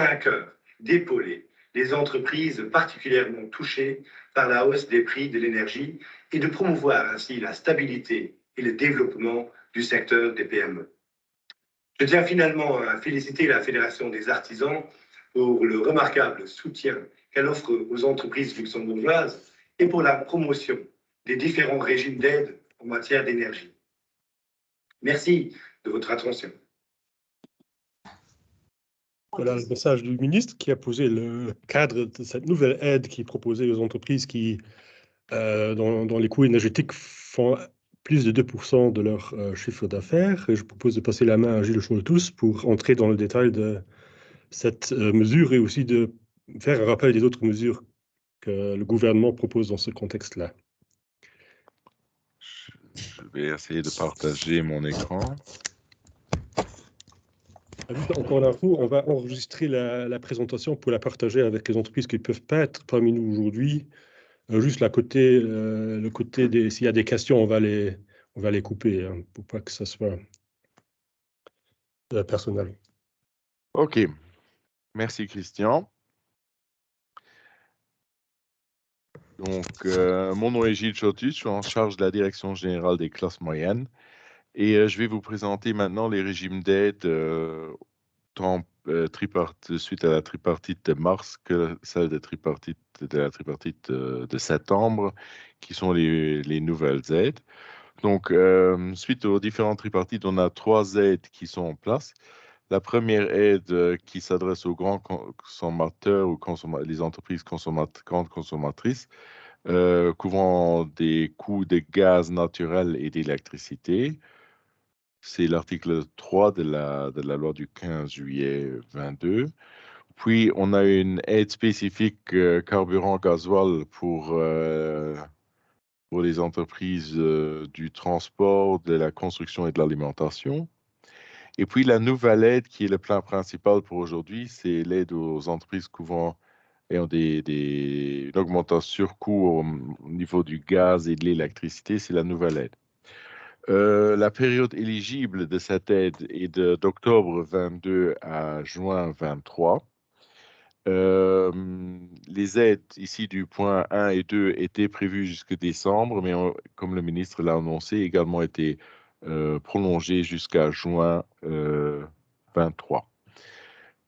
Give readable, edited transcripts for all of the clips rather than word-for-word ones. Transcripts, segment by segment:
à cœur d'épauler les entreprises particulièrement touchées par la hausse des prix de l'énergie et de promouvoir ainsi la stabilité et le développement du secteur des PME. Je tiens finalement à féliciter la Fédération des artisans pour le remarquable soutien qu'elle offre aux entreprises luxembourgeoises et pour la promotion des différents régimes d'aide en matière d'énergie. Merci de votre attention. Voilà le message du ministre qui a posé le cadre de cette nouvelle aide qui est proposée aux entreprises qui, dont les coûts énergétiques font plus de 2% de leur chiffre d'affaires. Je propose de passer la main à Gilles Scholtus pour entrer dans le détail de cette mesure et aussi de faire un rappel des autres mesures que le gouvernement propose dans ce contexte-là. Je vais essayer de partager mon écran. Encore l'info, on va enregistrer la présentation pour la partager avec les entreprises qui ne peuvent pas être parmi nous aujourd'hui. Juste le côté des, s'il y a des questions, on va les couper hein, pour pas que ça soit personnel. OK. Merci, Christian. Donc, mon nom est Gilles Scholtus, je suis en charge de la Direction générale des classes moyennes et je vais vous présenter maintenant les régimes d'aide suite à la tripartite de mars que celle de la tripartite de septembre, qui sont les nouvelles aides. Donc, suite aux différentes tripartites, on a 3 aides qui sont en place. La première aide qui s'adresse aux grands consommateurs ou les entreprises grandes consommatrices, couvrant des coûts de gaz naturel et d'électricité. C'est l'article 3 de la loi du 15 juillet 22. Puis, on a une aide spécifique carburant gasoil pour les entreprises du transport, de la construction et de l'alimentation. Et puis, la nouvelle aide qui est le plan principal pour aujourd'hui, c'est l'aide aux entreprises ayant une augmentation surcoût au niveau du gaz et de l'électricité, c'est la nouvelle aide. La période éligible de cette aide est d'octobre 22 à juin 23. Les aides ici du point 1 et 2 étaient prévues jusqu'à décembre, mais comme le ministre l'a annoncé, également été prolongées jusqu'à juin 23.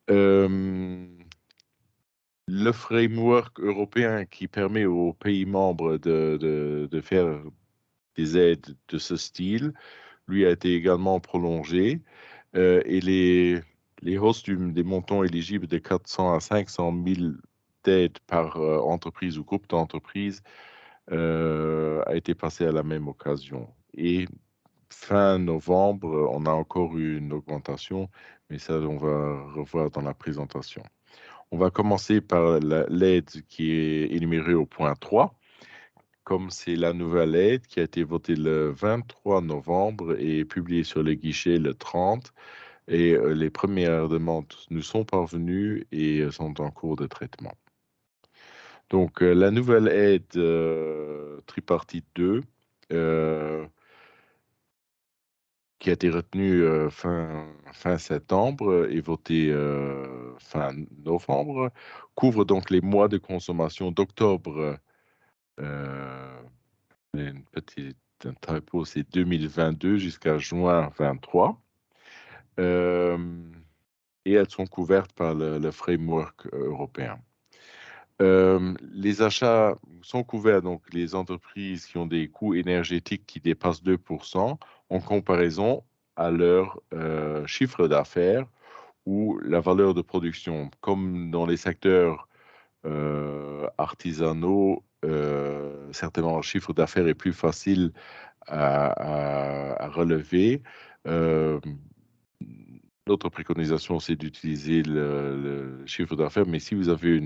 Le framework européen qui permet aux pays membres de faire des aides de ce style, lui a été également prolongé et les hausses des montants éligibles de 400 à 500 000 d'aides par entreprise ou groupe d'entreprises a été passé à la même occasion. Et fin novembre, on a encore eu une augmentation, mais ça, on va revoir dans la présentation. On va commencer par l'aide qui est énumérée au point 3. Comme c'est la nouvelle aide qui a été votée le 23 novembre et publiée sur les guichets le 30, et les premières demandes nous sont parvenues et sont en cours de traitement. Donc, la nouvelle aide tripartite 2, qui a été retenue fin septembre et votée fin novembre, couvre donc les mois de consommation d'octobre, une petite typo, c'est 2022 jusqu'à juin 23. Et elles sont couvertes par le framework européen. Les achats sont couverts, donc les entreprises qui ont des coûts énergétiques qui dépassent 2% en comparaison à leur chiffre d'affaires ou la valeur de production. Comme dans les secteurs artisanaux, certainement le chiffre d'affaires est plus facile à relever. Notre préconisation, c'est d'utiliser le chiffre d'affaires, mais si vous avez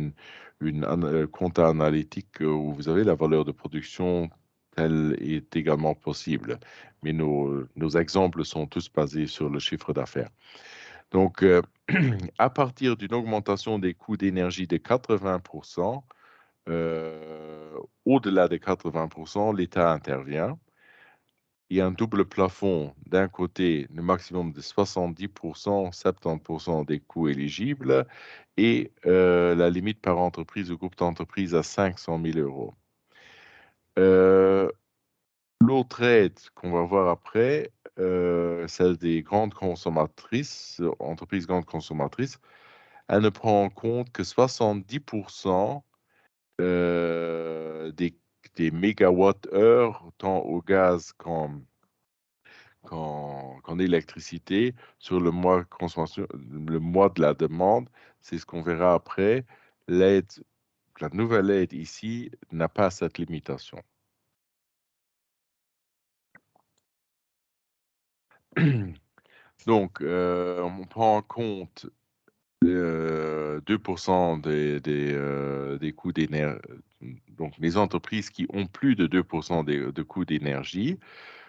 une compta analytique où vous avez la valeur de production, elle est également possible. Mais nos exemples sont tous basés sur le chiffre d'affaires. Donc, à partir d'une augmentation des coûts d'énergie de 80%, au-delà de 80%, l'État intervient. Il y a un double plafond, d'un côté, le maximum de 70%, 70% des coûts éligibles, et la limite par entreprise ou groupe d'entreprise à 500 000 euros. L'autre aide qu'on va voir après, celle des grandes consommatrices, entreprises grandes consommatrices, elle ne prend en compte que 70% des mégawatts-heure, tant au gaz qu'en électricité, sur le mois consommation, le mois de la demande. C'est ce qu'on verra après. L'aide, la nouvelle aide ici n'a pas cette limitation. Donc, on prend en compte 2% des coûts d'énergie. Donc, les entreprises qui ont plus de 2% de coûts d'énergie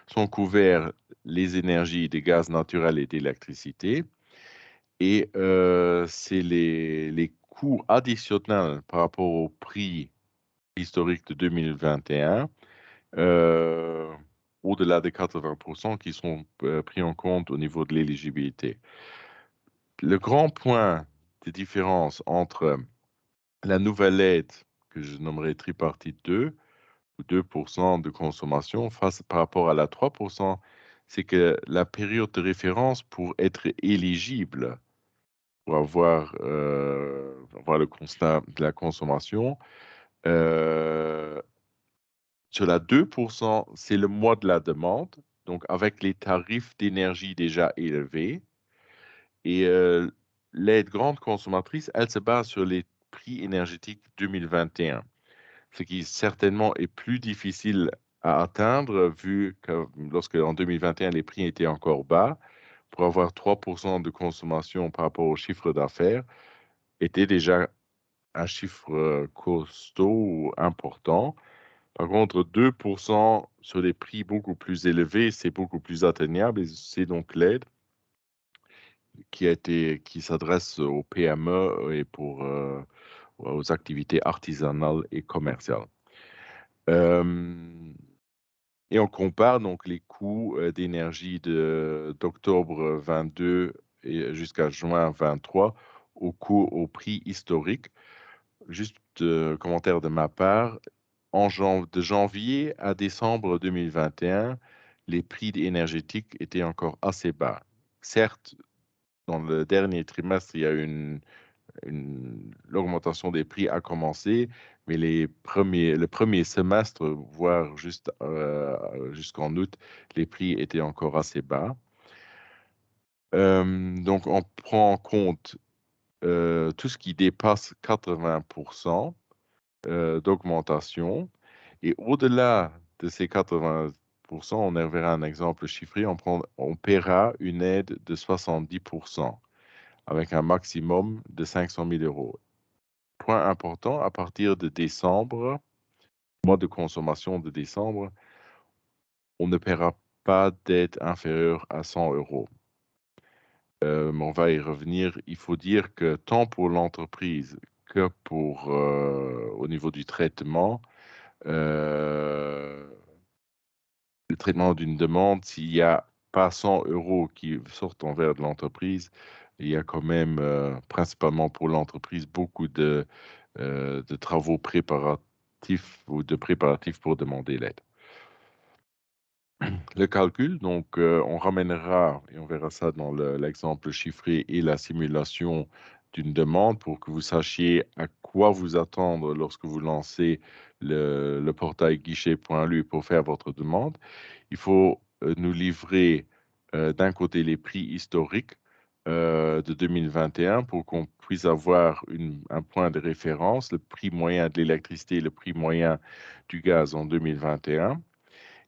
sont couverts les énergies des gaz naturels et d'électricité. Et c'est les coûts additionnels par rapport au prix historique de 2021, au-delà des 80% qui sont pris en compte au niveau de l'éligibilité. Le grand point de différence entre la nouvelle aide, que je nommerai tripartite 2, ou 2% de consommation, par rapport à la 3%, c'est que la période de référence pour être éligible, pour avoir le constat de la consommation, sur la 2%, c'est le mois de la demande, donc avec les tarifs d'énergie déjà élevés. Et l'aide grande consommatrice, elle se base sur les prix énergétiques 2021, ce qui certainement est plus difficile à atteindre vu que lorsque en 2021 les prix étaient encore bas, pour avoir 3% de consommation par rapport au chiffre d'affaires était déjà un chiffre costaud ou important. Par contre, 2% sur des prix beaucoup plus élevés, c'est beaucoup plus atteignable et c'est donc l'aide qui s'adresse aux PME et aux activités artisanales et commerciales. Et on compare donc les coûts d'énergie d'octobre 22 et jusqu'à juin 23 au prix historique. Juste commentaire de ma part, de janvier à décembre 2021, les prix énergétiques étaient encore assez bas. Certes, dans le dernier trimestre, il y a eu l'augmentation des prix a commencé, mais le premier semestre, voire jusqu'en août, les prix étaient encore assez bas. Donc, on prend en compte tout ce qui dépasse 80% d'augmentation. Et au-delà de ces 80%, on verra un exemple chiffré, on paiera une aide de 70%. Avec un maximum de 500 000 euros. Point important, à partir de décembre, mois de consommation de décembre, on ne paiera pas d'aide inférieure à 100 euros. Mais on va y revenir. Il faut dire que tant pour l'entreprise que au niveau du traitement, le traitement d'une demande, s'il n'y a pas 100 euros qui sortent envers de l'entreprise, il y a quand même, principalement pour l'entreprise, beaucoup de travaux préparatifs ou de préparatifs pour demander l'aide. Le calcul, donc, on ramènera, et on verra ça dans l'exemple chiffré et la simulation d'une demande pour que vous sachiez à quoi vous attendre lorsque vous lancez le portail guichet.lu pour faire votre demande. Il faut nous livrer d'un côté les prix historiques de 2021 pour qu'on puisse avoir un point de référence, le prix moyen de l'électricité et le prix moyen du gaz en 2021.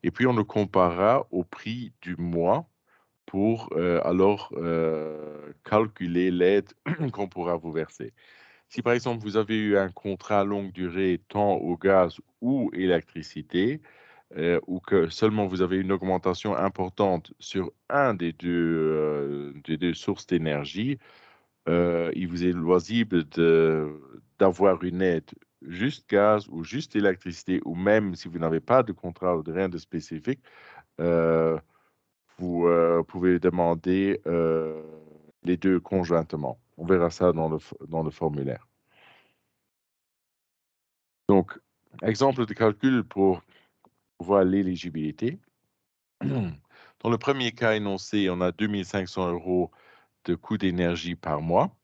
Et puis, on le comparera au prix du mois pour alors calculer l'aide qu'on pourra vous verser. Si par exemple, vous avez eu un contrat longue durée tant au gaz ou électricité, ou que seulement vous avez une augmentation importante sur un des deux sources d'énergie, il vous est loisible d'avoir une aide juste gaz ou juste électricité, ou même si vous n'avez pas de contrat ou de rien de spécifique, vous pouvez demander les deux conjointement. On verra ça dans le formulaire. Donc, exemple de calcul pour voir l'éligibilité. Dans le premier cas énoncé, on a 2500 € de coût d'énergie par mois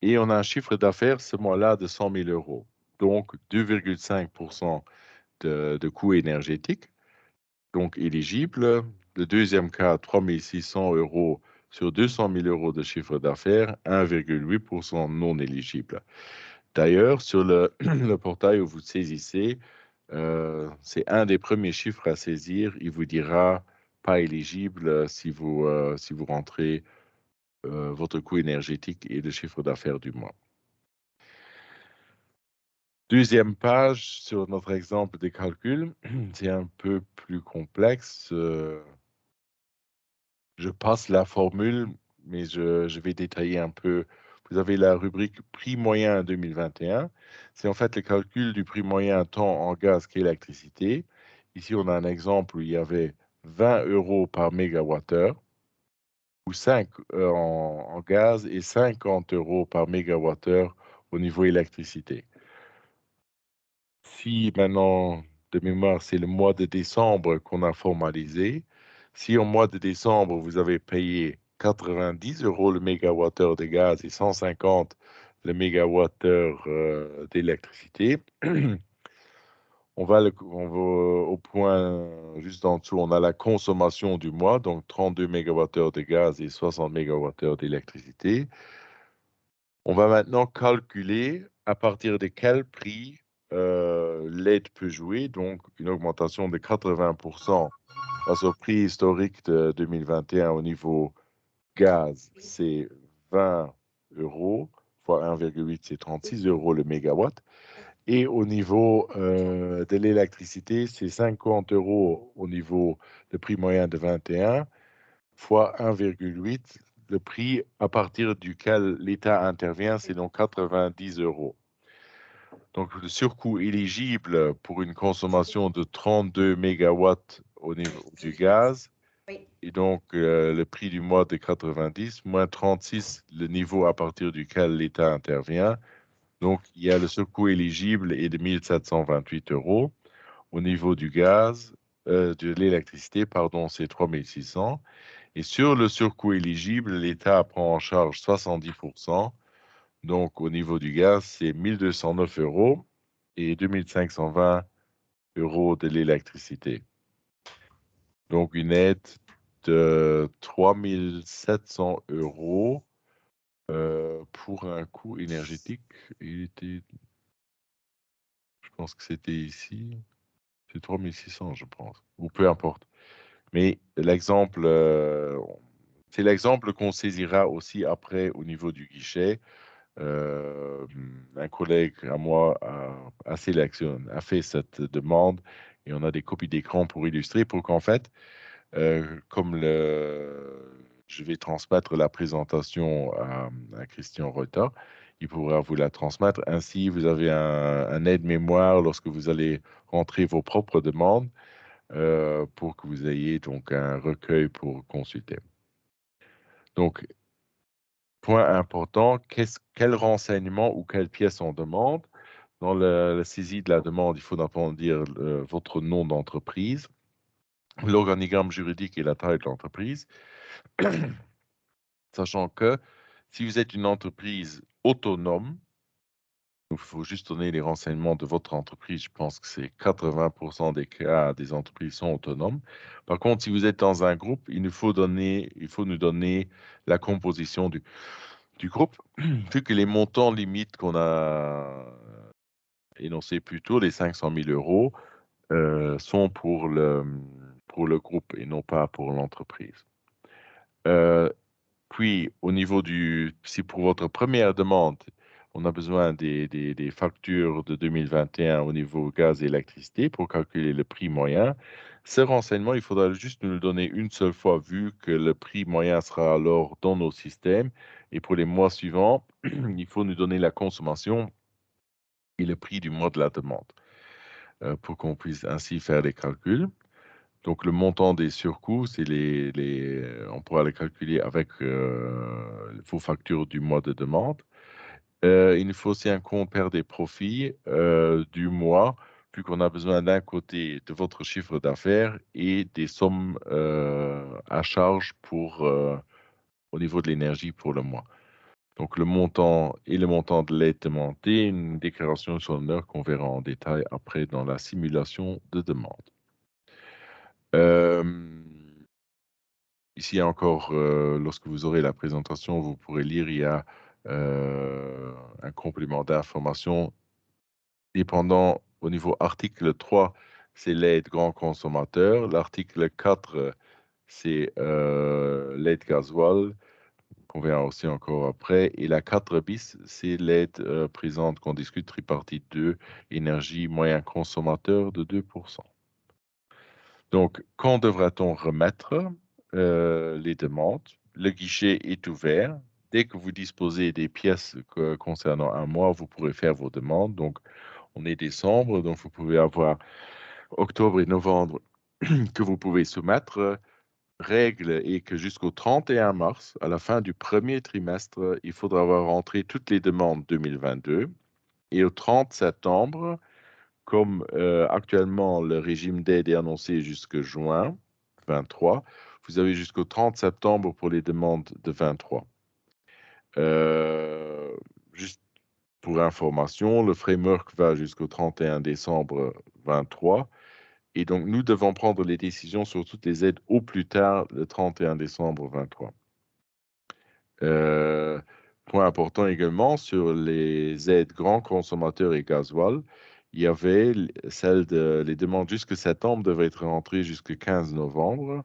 et on a un chiffre d'affaires ce mois-là de 100 000 €. Donc, 2,5% de coût énergétique, donc éligible. Le deuxième cas, 3 600 € sur 200 000 € de chiffre d'affaires, 1,8% non éligible. D'ailleurs, sur le portail où vous saisissez, c'est un des premiers chiffres à saisir. Il vous dira pas éligible si vous rentrez votre coût énergétique et le chiffre d'affaires du mois. Deuxième page sur notre exemple des calculs, c'est un peu plus complexe. Je passe la formule, mais je vais détailler un peu. Vous avez la rubrique prix moyen 2021. C'est en fait le calcul du prix moyen tant en gaz qu'électricité. Ici, on a un exemple où il y avait 20 € par mégawattheure ou 5 en gaz et 50 € par mégawattheure au niveau électricité. Si maintenant, de mémoire, c'est le mois de décembre qu'on a formalisé, si au mois de décembre, vous avez payé 90 € le mégawattheure de gaz et 150 le mégawattheure d'électricité, on va au point juste en dessous, on a la consommation du mois, donc 32 mégawattheures de gaz et 60 mégawattheures d'électricité. On va maintenant calculer à partir de quel prix l'aide peut jouer, donc une augmentation de 80% face au prix historique de 2021 au niveau gaz, c'est 20 € fois 1,8, c'est 36 € le mégawatt. Et au niveau de l'électricité, c'est 50 € au niveau de prix moyen de 21 fois 1,8. Le prix à partir duquel l'État intervient, c'est donc 90 €. Donc, le surcoût éligible pour une consommation de 32 mégawatts au niveau du gaz, et donc le prix du mois de 90, moins 36, le niveau à partir duquel l'État intervient. Donc, il y a le surcoût éligible est de 1 728 € au niveau du gaz, de l'électricité, pardon, c'est 3 600. Et sur le surcoût éligible, l'État prend en charge 70%. Donc, au niveau du gaz, c'est 1 209 € et 2 520 € de l'électricité. Donc, une aide de 3 700 € pour un coût énergétique. Je pense que c'était ici. C'est 3 600, je pense. Ou peu importe. Mais l'exemple, c'est l'exemple qu'on saisira aussi après au niveau du guichet. Un collègue à moi a fait cette demande et on a des copies d'écran pour illustrer, pour qu'en fait, comme je vais transmettre la présentation à Christian Reuter, il pourra vous la transmettre. Ainsi, vous avez un aide-mémoire lorsque vous allez rentrer vos propres demandes pour que vous ayez donc un recueil pour consulter. Donc, point important, quel renseignement ou quelle pièce on demande? Dans la saisie de la demande, il faut d'abord dire votre nom d'entreprise, l'organigramme juridique et la taille de l'entreprise, sachant que si vous êtes une entreprise autonome, il faut juste donner les renseignements de votre entreprise. Je pense que c'est 80% des cas des entreprises sont autonomes. Par contre, si vous êtes dans un groupe, il faut nous donner la composition du groupe, vu que les montants limites qu'on a énoncés plus tôt, les 500 000 €, sont pour le groupe et non pas pour l'entreprise. Puis, au niveau si pour votre première demande, on a besoin des factures de 2021 au niveau gaz et électricité pour calculer le prix moyen. Ce renseignement, il faudra juste nous le donner une seule fois, vu que le prix moyen sera alors dans nos systèmes. Et pour les mois suivants, il faut nous donner la consommation et le prix du mois de la demande pour qu'on puisse ainsi faire les calculs. Donc, le montant des surcoûts, c'est on pourra le calculer avec vos factures du mois de demande. Il nous faut aussi un compte pair des profits du mois, vu qu'on a besoin d'un côté de votre chiffre d'affaires et des sommes à charge au niveau de l'énergie pour le mois. Donc, le montant et le montant de l'aide demandée, une déclaration sur l'honneur qu'on verra en détail après dans la simulation de demande. Ici encore, lorsque vous aurez la présentation, vous pourrez lire, il y a un complément d'information dépendant au niveau article 3, c'est l'aide grand consommateur. L'article 4, c'est l'aide gasoil, qu'on verra aussi encore après. Et la 4 bis, c'est l'aide présente qu'on discute, tripartite 2, énergie moyen consommateur de 2%. Donc, quand devra-t-on remettre les demandes? Le guichet est ouvert. Dès que vous disposez des pièces concernant un mois, vous pourrez faire vos demandes. Donc, on est décembre, donc vous pouvez avoir octobre et novembre que vous pouvez soumettre. Règle est que jusqu'au 31 mars, à la fin du premier trimestre, il faudra avoir rentré toutes les demandes 2022. Et au 30 septembre, comme actuellement le régime d'aide est annoncé jusqu'à juin 23, vous avez jusqu'au 30 septembre pour les demandes de 23. Juste pour information, le framework va jusqu'au 31 décembre 23 et donc nous devons prendre les décisions sur toutes les aides au plus tard le 31 décembre 23. Point important également sur les aides grands consommateurs et gasoil, il y avait les demandes jusqu'à septembre devaient être rentrées jusqu'au 15 novembre.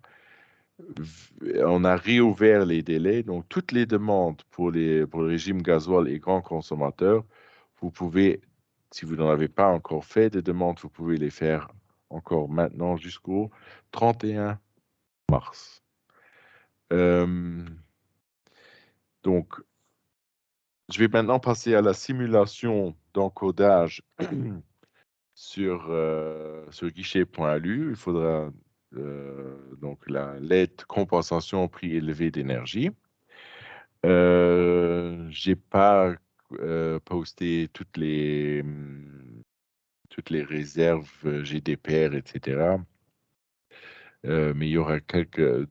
On a réouvert les délais, donc toutes les demandes pour le régime gasoil et grands consommateurs, vous pouvez, si vous n'en avez pas encore fait de demandes, vous pouvez les faire encore maintenant jusqu'au 31 mars. Donc, je vais maintenant passer à la simulation d'encodage sur guichet.lu. Il faudra donc l'aide compensation au prix élevé d'énergie. J'ai pas posté toutes les réserves GDPR, etc. Mais il y aura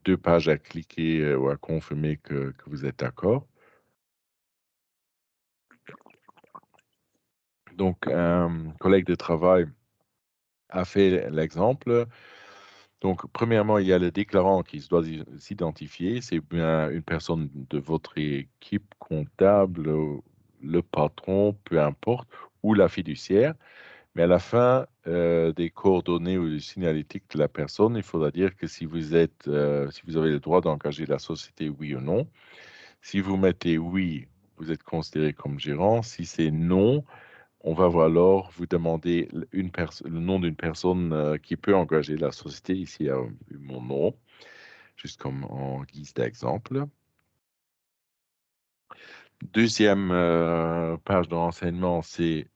deux pages à cliquer ou à confirmer que vous êtes d'accord. Donc, un collègue de travail a fait l'exemple. Donc, premièrement, il y a le déclarant qui doit s'identifier. C'est bien une personne de votre équipe comptable, le patron, peu importe, ou la fiduciaire. Mais à la fin des coordonnées ou du signalétique de la personne, il faudra dire que si vous avez le droit d'engager la société, oui ou non. Si vous mettez oui, vous êtes considéré comme gérant. Si c'est non, on va alors vous demander le nom d'une personne qui peut engager la société. Ici, il y a mon nom, juste comme en guise d'exemple. Deuxième page de renseignement, c'est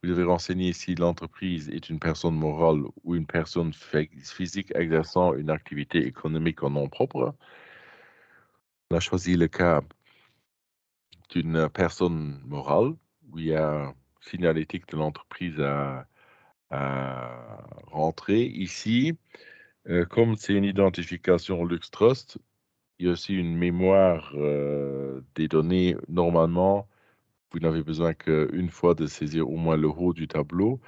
vous devez renseigner si l'entreprise est une personne morale ou une personne physique exerçant une activité économique en nom propre. On a choisi le cas d'une personne morale où il y a signalétique de l'entreprise à rentrer. Ici, comme c'est une identification LuxTrust, il y a aussi une mémoire des données. Normalement, vous n'avez besoin qu'une fois de saisir au moins le haut du tableau.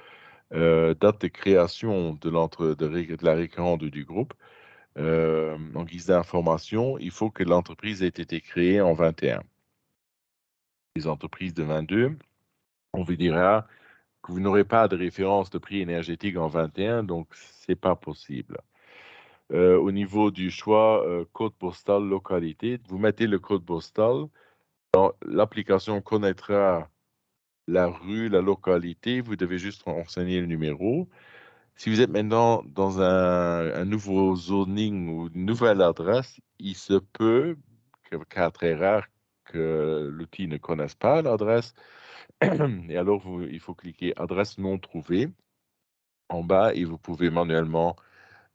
Date de création de la récurrente du groupe. En guise d'information, il faut que l'entreprise ait été créée en 21. Les entreprises de 22, on vous dira que vous n'aurez pas de référence de prix énergétique en 21, donc c'est pas possible. Au niveau du choix code postal localité, vous mettez le code postal. L'application connaîtra la rue, la localité. Vous devez juste renseigner le numéro. Si vous êtes maintenant dans un nouveau zoning ou une nouvelle adresse, il se peut, cas très rare, que l'outil ne connaisse pas l'adresse. Et alors, il faut cliquer adresse non trouvée en bas et vous pouvez manuellement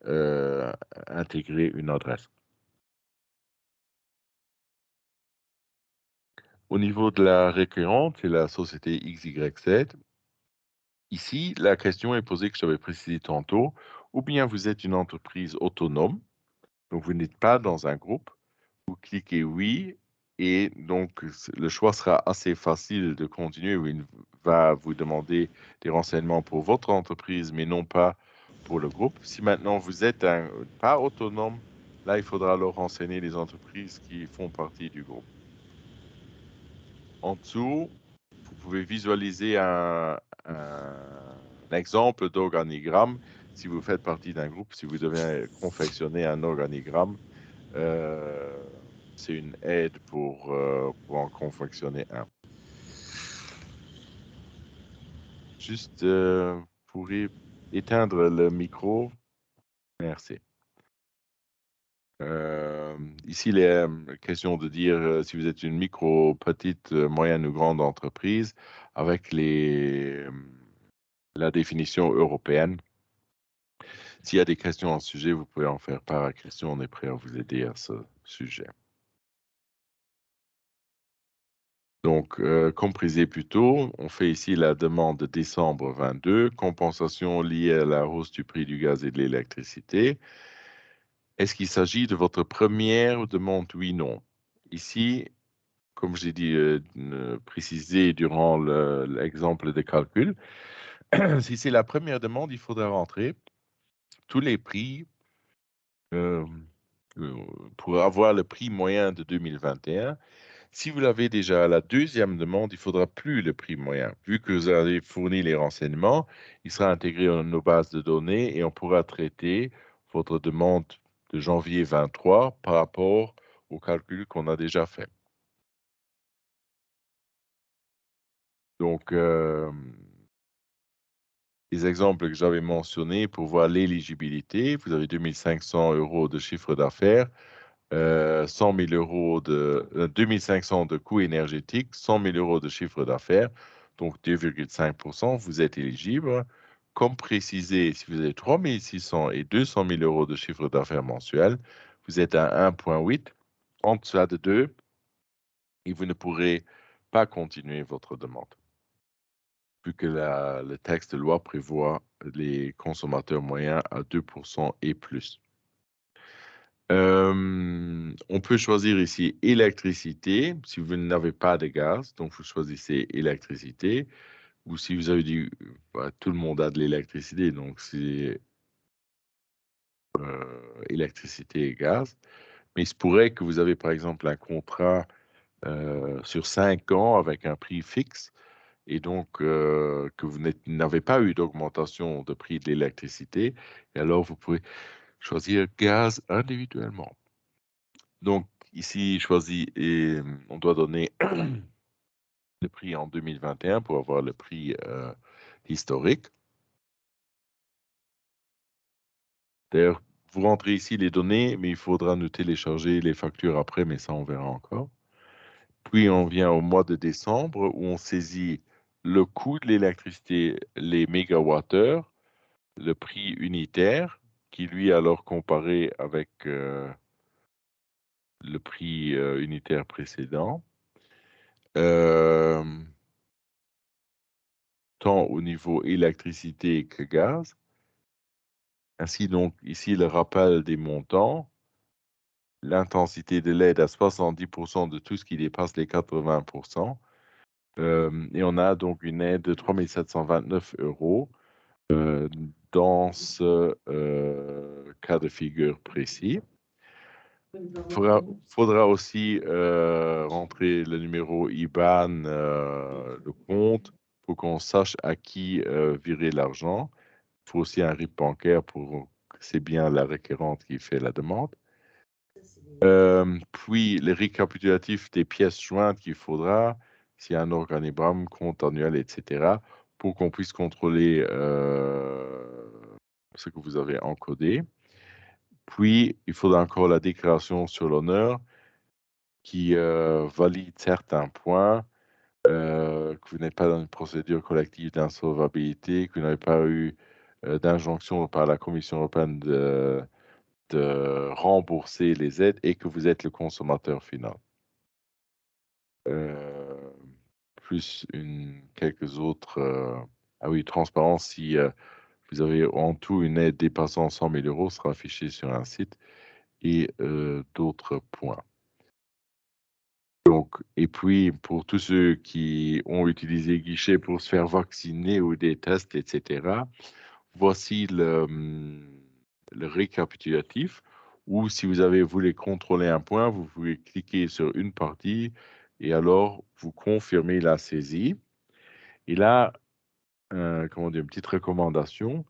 intégrer une adresse. Au niveau de la requérante, c'est la société XYZ. Ici, la question est posée que j'avais précisé tantôt, ou bien vous êtes une entreprise autonome, donc vous n'êtes pas dans un groupe, vous cliquez oui, et donc le choix sera assez facile de continuer, où il va vous demander des renseignements pour votre entreprise, mais non pas pour le groupe. Si maintenant vous êtes pas autonome, là, il faudra alors renseigner les entreprises qui font partie du groupe. En dessous, vous pouvez visualiser un exemple d'organigramme. Si vous faites partie d'un groupe, si vous devez confectionner un organigramme, c'est une aide pour en confectionner un. Juste pour éteindre le micro. Merci. Ici, il est question de dire si vous êtes une micro, petite, moyenne ou grande entreprise avec la définition européenne. S'il y a des questions en sujet, vous pouvez en faire part à question. On est prêt à vous aider à ce sujet. Donc, comme précisé plus tôt, on fait ici la demande de décembre 22, compensation liée à la hausse du prix du gaz et de l'électricité. Est-ce qu'il s'agit de votre première demande? Oui, non. Ici, comme j'ai dit, précisé durant l'exemple de calcul, si c'est la première demande, il faudra rentrer tous les prix pour avoir le prix moyen de 2021. Si vous l'avez déjà à la deuxième demande, il ne faudra plus le prix moyen. Vu que vous avez fourni les renseignements, il sera intégré dans nos bases de données et on pourra traiter votre demande de janvier 23 par rapport au calcul qu'on a déjà fait. Donc, les exemples que j'avais mentionnés pour voir l'éligibilité, vous avez 2500 € de chiffre d'affaires, 100 000 € 2500 de coûts énergétiques, 100 000 € de chiffre d'affaires, donc 2,5%, vous êtes éligible. Comme précisé, si vous avez 3 600 et 200 000 € de chiffre d'affaires mensuel, vous êtes à 1,8, en deçà de 2, et vous ne pourrez pas continuer votre demande, vu que le texte de loi prévoit les consommateurs moyens à 2% et plus. On peut choisir ici électricité, si vous n'avez pas de gaz, donc vous choisissez électricité, ou si vous avez dit, tout le monde a de l'électricité, donc c'est électricité et gaz. Mais il se pourrait que vous avez par exemple un contrat sur 5 ans avec un prix fixe, et donc que vous n'avez pas eu d'augmentation de prix de l'électricité, et alors vous pouvez choisir gaz individuellement. Donc, ici, choisi, et on doit donner le prix en 2021 pour avoir le prix historique. D'ailleurs, vous rentrez ici les données, mais il faudra nous télécharger les factures après, mais ça, on verra encore. Puis, on vient au mois de décembre où on saisit le coût de l'électricité, les mégawattheures, le prix unitaire, qui lui, alors comparé avec le prix unitaire précédent. Tant au niveau électricité que gaz. Ainsi donc, ici, le rappel des montants. L'intensité de l'aide à 70% de tout ce qui dépasse les 80%. Et on a donc une aide de 3 729 € dans ce cas de figure précis. Il faudra aussi rentrer le numéro IBAN, le compte, pour qu'on sache à qui virer l'argent. Il faut aussi un RIB bancaire pour que c'est bien la requérante qui fait la demande. Puis, les récapitulatifs des pièces jointes qu'il faudra, s'il y a un organigramme, compte annuel, etc., pour qu'on puisse contrôler ce que vous avez encodé. Puis, il faudra encore la déclaration sur l'honneur qui valide certains points, que vous n'êtes pas dans une procédure collective d'insolvabilité, que vous n'avez pas eu d'injonction par la Commission européenne de rembourser les aides et que vous êtes le consommateur final. Plus quelques autres... ah oui, transparence, si vous avez en tout une aide dépassant 100 000 euros, sera affichée sur un site et d'autres points. Donc, et puis, pour tous ceux qui ont utilisé Guichet pour se faire vacciner ou des tests, etc., voici le récapitulatif où si vous avez voulu contrôler un point, vous pouvez cliquer sur une partie et alors vous confirmez la saisie. Et là, comment dire, une petite recommandation.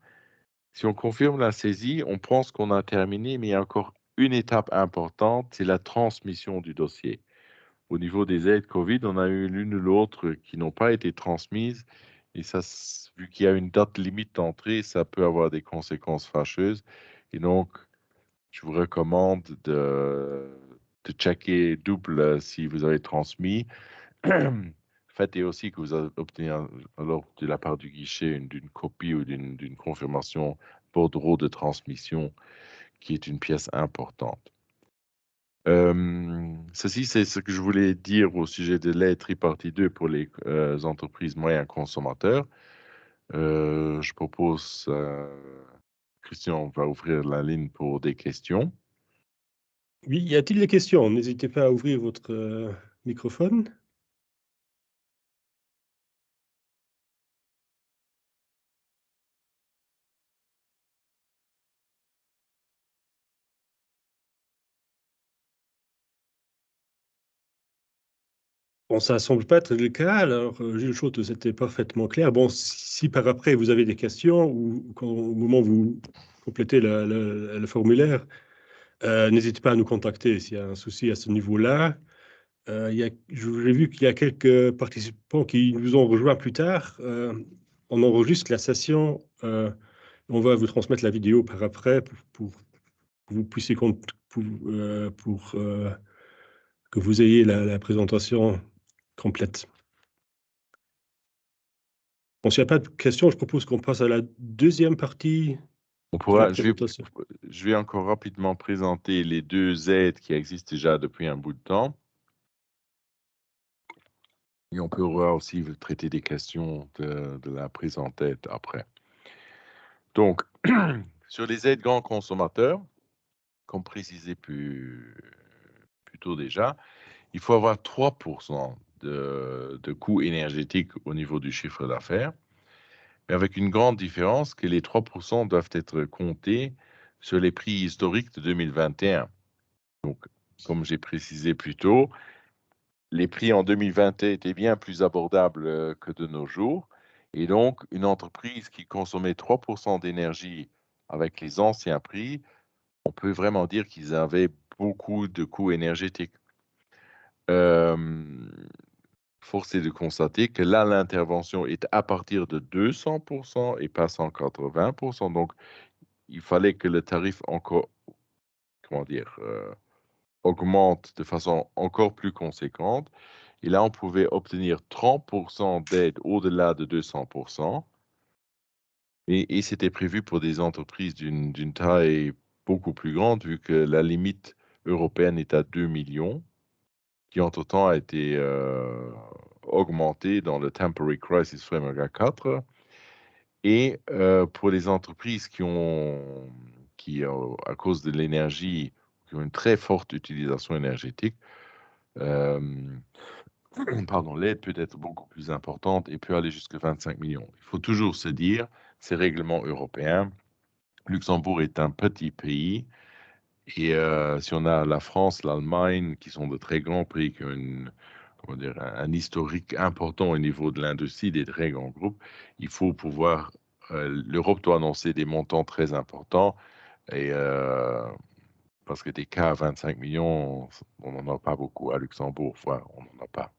Si on confirme la saisie, on pense qu'on a terminé, mais il y a encore une étape importante, c'est la transmission du dossier. Au niveau des aides Covid, on a eu l'une ou l'autre qui n'ont pas été transmises. Et ça, vu qu'il y a une date limite d'entrée, ça peut avoir des conséquences fâcheuses. Et donc, je vous recommande de checker double si vous avez transmis. Faites aussi que vous avez obtenu alors de la part du guichet d'une copie ou d'une confirmation bordereau de transmission qui est une pièce importante. Ceci, c'est ce que je voulais dire au sujet de l'aide tripartite 2 pour les entreprises moyennes consommateurs. Je propose, Christian va ouvrir la ligne pour des questions. Oui, y a-t-il des questions? N'hésitez pas à ouvrir votre microphone. Bon, ça ne semble pas être le cas. Alors, Gilles Chaute, c'était parfaitement clair. Bon, si par après vous avez des questions ou au moment où vous complétez le formulaire, n'hésitez pas à nous contacter s'il y a un souci à ce niveau-là. J'ai vu qu'il y a quelques participants qui nous ont rejoints plus tard. On enregistre la session. On va vous transmettre la vidéo par après pour que vous puissiez pour que vous ayez la présentation complète. Bon, s'il n'y a pas de questions, je propose qu'on passe à la deuxième partie de la présentation. Je vais encore rapidement présenter les deux aides qui existent déjà depuis un bout de temps. Et on pourra aussi traiter des questions de la présente aide après. Donc, sur les aides grands consommateurs, comme précisé plus tôt déjà, il faut avoir 3% de coût énergétique au niveau du chiffre d'affaires, mais avec une grande différence que les 3% doivent être comptés sur les prix historiques de 2021. Donc, comme j'ai précisé plus tôt, les prix en 2021 étaient bien plus abordables que de nos jours. Et donc, une entreprise qui consommait 3% d'énergie avec les anciens prix, on peut vraiment dire qu'ils avaient beaucoup de coûts énergétiques. Force est de constater que là, l'intervention est à partir de 200% et pas 180%. Donc, il fallait que le tarif encore, comment dire, augmente de façon encore plus conséquente. Et là, on pouvait obtenir 30% d'aide au-delà de 200%. Et c'était prévu pour des entreprises d'une taille beaucoup plus grande, vu que la limite européenne est à 2 millions, qui entre-temps a été augmentée dans le Temporary Crisis Framework à 4. Et pour les entreprises qui, à cause de l'énergie, qui ont une très forte utilisation énergétique, pardon, l'aide peut être beaucoup plus importante et peut aller jusqu'à 25 millions. Il faut toujours se dire, ces règlements européens, Luxembourg est un petit pays et si on a la France, l'Allemagne, qui sont de très grands pays, qui ont un historique important au niveau de l'industrie, des très grands groupes, il faut pouvoir, l'Europe doit annoncer des montants très importants et parce que des cas à 25 millions, on n'en a pas beaucoup à Luxembourg, enfin, on n'en a pas.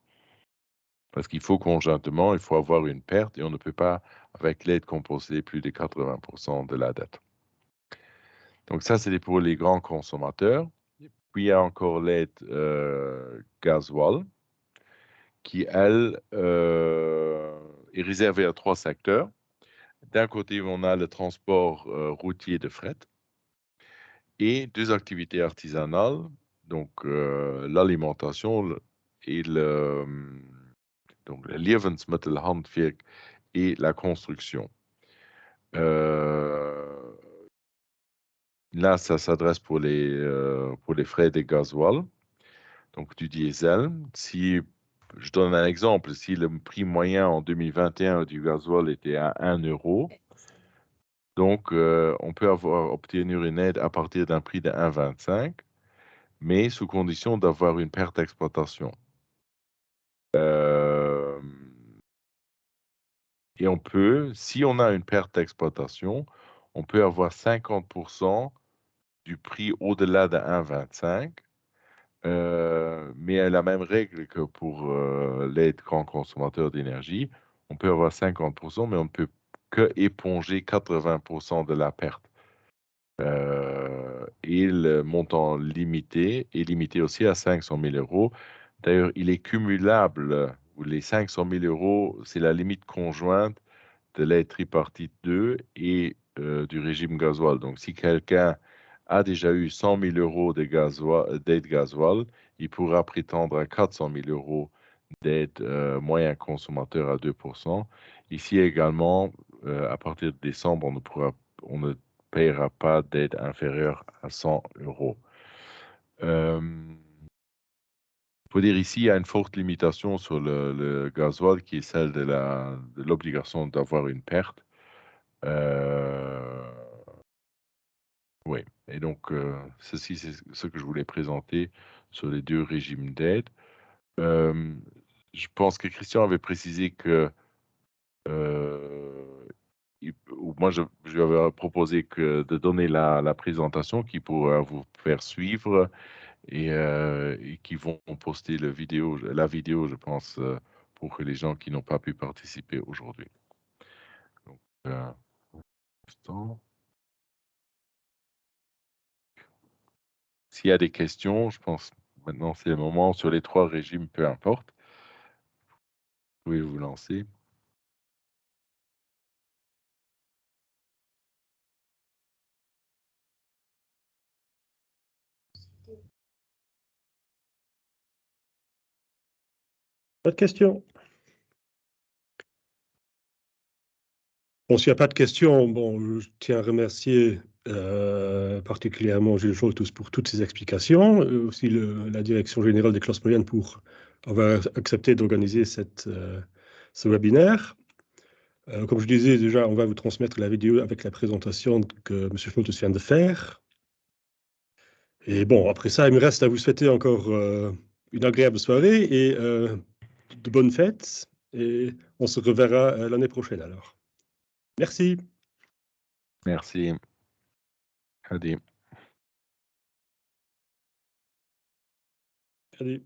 Parce qu'il faut conjointement, il faut avoir une perte et on ne peut pas, avec l'aide, compenser plus de 80% de la dette. Donc ça, c'est pour les grands consommateurs. Puis il y a encore l'aide gasoil, qui, elle, est réservée à 3 secteurs. d'un côté, on a le transport routier de fret et deux activités artisanales, donc l'alimentation et donc le Lebensmittelhandwerk et la construction. Là, ça s'adresse pour les frais des gasoil, donc du diesel. Si je donne un exemple, si le prix moyen en 2021 du gasoil était à 1 euro, donc on peut obtenir une aide à partir d'un prix de 1,25, mais sous condition d'avoir une perte d'exploitation. Et on peut, si on a une perte d'exploitation, on peut avoir 50% du prix au-delà de 1,25. Mais la même règle que pour l'aide grand consommateur d'énergie, on peut avoir 50%, mais on ne peut que éponger 80% de la perte. Et le montant limité est limité aussi à 500 000 euros. D'ailleurs, il est cumulable. Les 500 000 euros, c'est la limite conjointe de l'aide tripartite 2 et du régime gasoil. Donc, si quelqu'un a déjà eu 100 000 euros d'aide gasoil, il pourra prétendre à 400 000 euros d'aide moyen consommateur à 2%. Ici également, à partir de décembre, on ne paiera pas d'aide inférieure à 100 euros. Il faut dire ici, il y a une forte limitation sur le gasoil qui est celle de l'obligation d'avoir une perte. Oui, et donc ceci, c'est ce que je voulais présenter sur les deux régimes d'aide. Je pense que Christian avait précisé que, ou moi je lui avais proposé de donner la présentation qui pourra vous faire suivre et qui vont poster la vidéo, je pense, pour les gens qui n'ont pas pu participer aujourd'hui. Donc, s'il y a des questions, je pense maintenant c'est le moment sur les trois régimes, peu importe. Vous pouvez vous lancer. Pas de questions? Bon, s'il n'y a pas de questions, bon, je tiens à remercier particulièrement Gilles Scholtus pour toutes ses explications, aussi la Direction générale des classes moyennes pour avoir accepté d'organiser ce webinaire. Comme je disais déjà, on va vous transmettre la vidéo avec la présentation que M. Scholtus vient de faire. Et bon, après ça, il me reste à vous souhaiter encore une agréable soirée et de bonnes fêtes. Et on se reverra l'année prochaine alors. Merci. Merci. Allez. Salut.